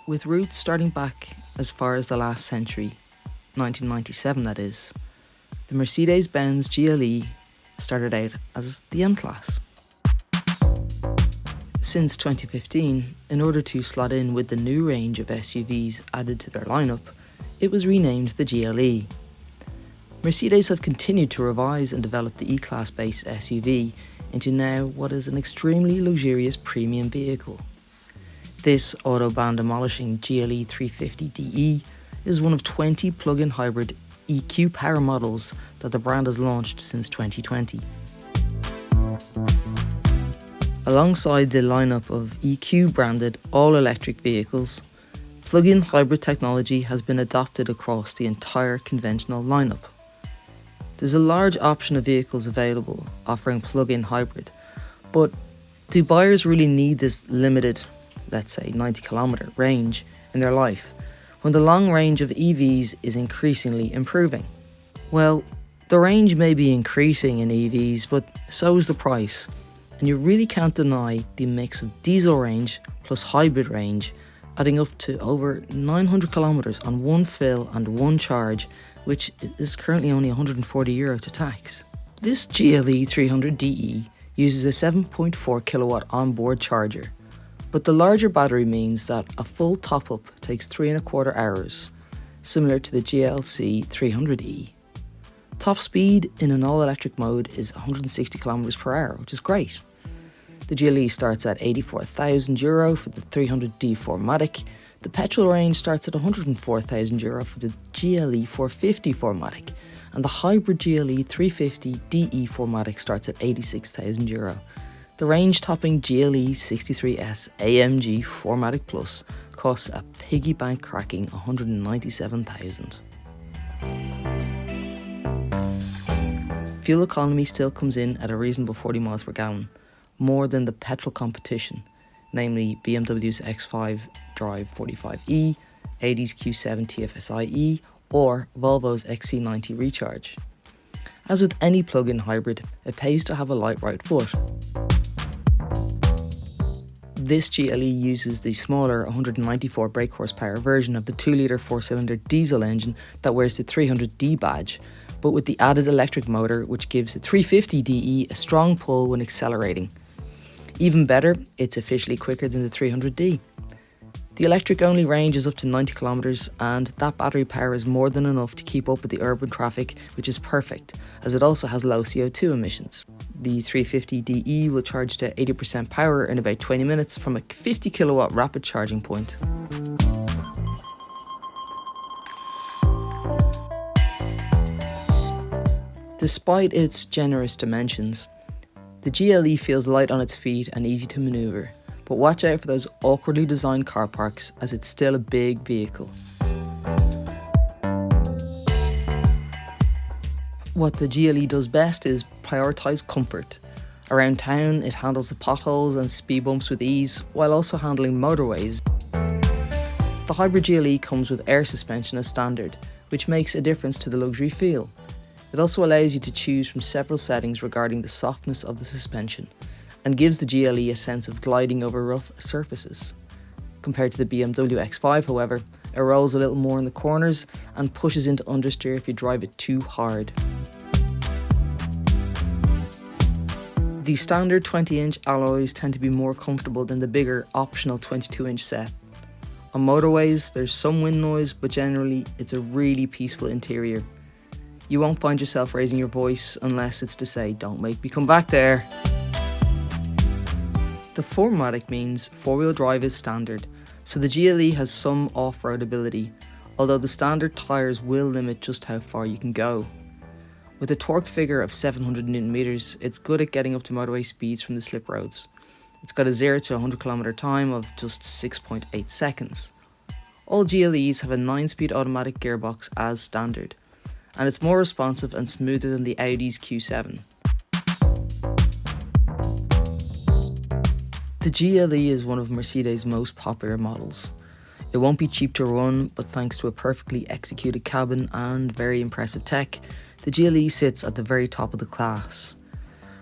With roots starting back as far as the last century, 1997 that is, the Mercedes-Benz GLE started out as the M-Class. Since 2015, in order to slot in with the new range of SUVs added to their lineup, it was renamed the GLE. Mercedes have continued to revise and develop the E-Class based SUV into now what is an extremely luxurious premium vehicle. This autobahn demolishing GLE 350DE is one of 20 plug-in hybrid EQ power models that the brand has launched since 2020. Alongside the lineup of EQ branded all-electric vehicles, plug-in hybrid technology has been adopted across the entire conventional lineup. There's a large option of vehicles available offering plug-in hybrid, but do buyers really need this limited, let's say 90km range in their life when the long range of EVs is increasingly improving? Well, the range may be increasing in EVs, but so is the price, and you really can't deny the mix of diesel range plus hybrid range adding up to over 900km on one fill and one charge, which is currently only €140 to tax. This GLE 300DE uses a 7.4 kilowatt onboard charger, but the larger battery means that a full top-up takes 3.25 hours, similar to the GLC 300E. Top speed in an all-electric mode is 160km per hour, which is great. The GLE starts at €84,000 for the 300D 4MATIC. The petrol range starts at €104,000 for the GLE 450 4MATIC, and the hybrid GLE 350DE 4MATIC starts at €86,000. The range-topping GLE 63S AMG 4MATIC Plus costs a piggy bank cracking €197,000. Fuel economy still comes in at a reasonable 40 miles per gallon, more than the petrol competition, namely BMW's X5 Drive 45e, Audi's Q7 TFSI-E, or Volvo's XC90 Recharge. As with any plug-in hybrid, it pays to have a light right foot. This GLE uses the smaller 194 brake horsepower version of the 2-litre 4-cylinder diesel engine that wears the 300D badge, but with the added electric motor which gives the 350DE a strong pull when accelerating. Even better, it's officially quicker than the 300D. The electric-only range is up to 90km, and that battery power is more than enough to keep up with the urban traffic, which is perfect, as it also has low CO2 emissions. The 350DE will charge to 80% power in about 20 minutes from a 50 kilowatt rapid charging point. Despite its generous dimensions, the GLE feels light on its feet and easy to manoeuvre, but watch out for those awkwardly designed car parks as it's still a big vehicle. What the GLE does best is prioritise comfort. Around town, it handles the potholes and speed bumps with ease, while also handling motorways. The hybrid GLE comes with air suspension as standard, which makes a difference to the luxury feel. It also allows you to choose from several settings regarding the softness of the suspension, and gives the GLE a sense of gliding over rough surfaces. Compared to the BMW X5, however, it rolls a little more in the corners and pushes into understeer if you drive it too hard. The standard 20-inch alloys tend to be more comfortable than the bigger optional 22-inch set. On motorways, there's some wind noise, but generally it's a really peaceful interior. You won't find yourself raising your voice unless it's to say, "Don't make me come back there." The 4MATIC means four-wheel drive is standard, so the GLE has some off-road ability, although the standard tyres will limit just how far you can go. With a torque figure of 700 Nm, it's good at getting up to motorway speeds from the slip roads. It's got a 0 to 100km time of just 6.8 seconds. All GLEs have a 9-speed automatic gearbox as standard, and it's more responsive and smoother than the Audi's Q7. The GLE is one of Mercedes' most popular models. It won't be cheap to run, but thanks to a perfectly executed cabin and very impressive tech, the GLE sits at the very top of the class.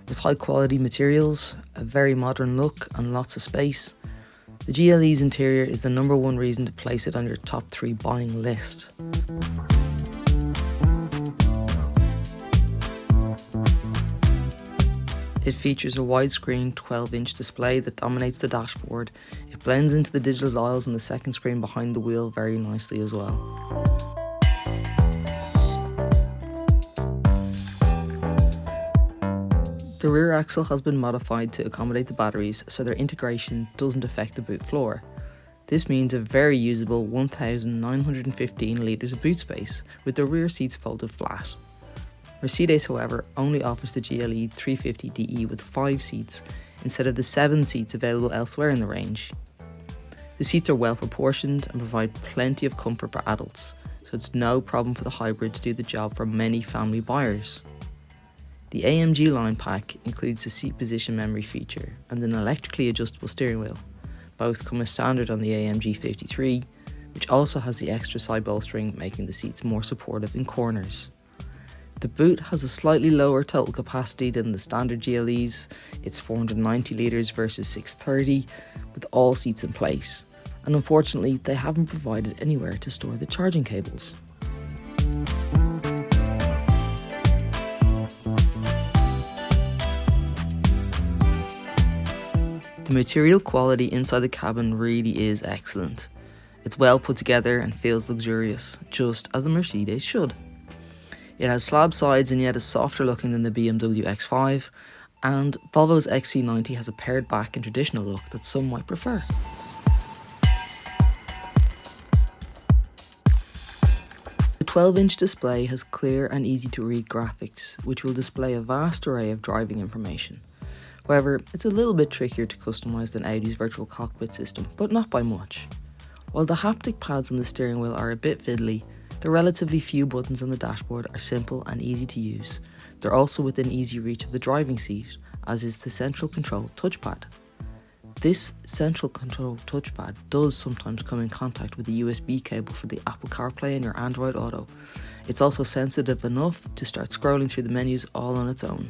With high quality materials, a very modern look and lots of space, The GLE's interior is the number one reason to place it on your top 3 buying list. It features a widescreen 12-inch display that dominates the dashboard. It blends into the digital dials on the second screen behind the wheel very nicely as well. The rear axle has been modified to accommodate the batteries, so their integration doesn't affect the boot floor. This means a very usable 1,915 litres of boot space, with the rear seats folded flat. Mercedes, however, only offers the GLE 350DE with 5 seats, instead of the 7 seats available elsewhere in the range. The seats are well proportioned and provide plenty of comfort for adults, so it's no problem for the hybrid to do the job for many family buyers. The AMG line pack includes a seat position memory feature and an electrically adjustable steering wheel. Both come as standard on the AMG 53, which also has the extra side bolstering, making the seats more supportive in corners. The boot has a slightly lower total capacity than the standard GLEs. It's 490 litres versus 630, with all seats in place. And unfortunately, they haven't provided anywhere to store the charging cables. The material quality inside the cabin really is excellent. It's well put together and feels luxurious, just as a Mercedes should. It has slab sides and yet is softer looking than the BMW X5, and Volvo's XC90 has a pared back and traditional look that some might prefer. The 12-inch display has clear and easy to read graphics, which will display a vast array of driving information. However, it's a little bit trickier to customise than Audi's virtual cockpit system, but not by much. While the haptic pads on the steering wheel are a bit fiddly, the relatively few buttons on the dashboard are simple and easy to use. They're also within easy reach of the driving seat, as is the central control touchpad. This central control touchpad does sometimes come in contact with the USB cable for the Apple CarPlay and your Android Auto. It's also sensitive enough to start scrolling through the menus all on its own.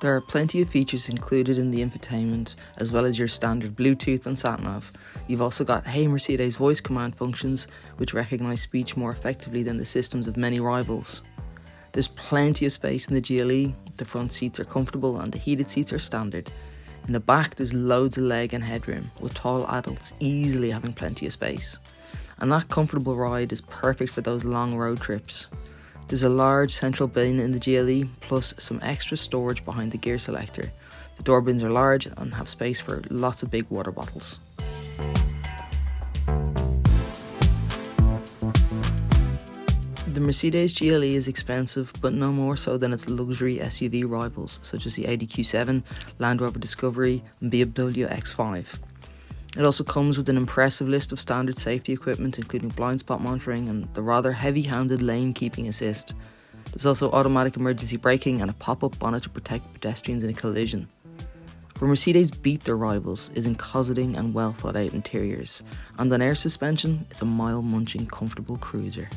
There are plenty of features included in the infotainment, as well as your standard Bluetooth and sat-nav. You've also got Hey Mercedes voice command functions, which recognise speech more effectively than the systems of many rivals. There's plenty of space in the GLE, the front seats are comfortable and the heated seats are standard. In the back there's loads of leg and headroom, with tall adults easily having plenty of space. And that comfortable ride is perfect for those long road trips. There's a large central bin in the GLE, plus some extra storage behind the gear selector. The door bins are large and have space for lots of big water bottles. The Mercedes GLE is expensive, but no more so than its luxury SUV rivals, such as the Audi Q7, Land Rover Discovery and BMW X5. It also comes with an impressive list of standard safety equipment, including blind spot monitoring and the rather heavy-handed lane keeping assist. There's also automatic emergency braking and a pop-up bonnet to protect pedestrians in a collision. Where Mercedes beat their rivals is in cosseting and well thought out interiors, and on air suspension, it's a mile-munching comfortable cruiser.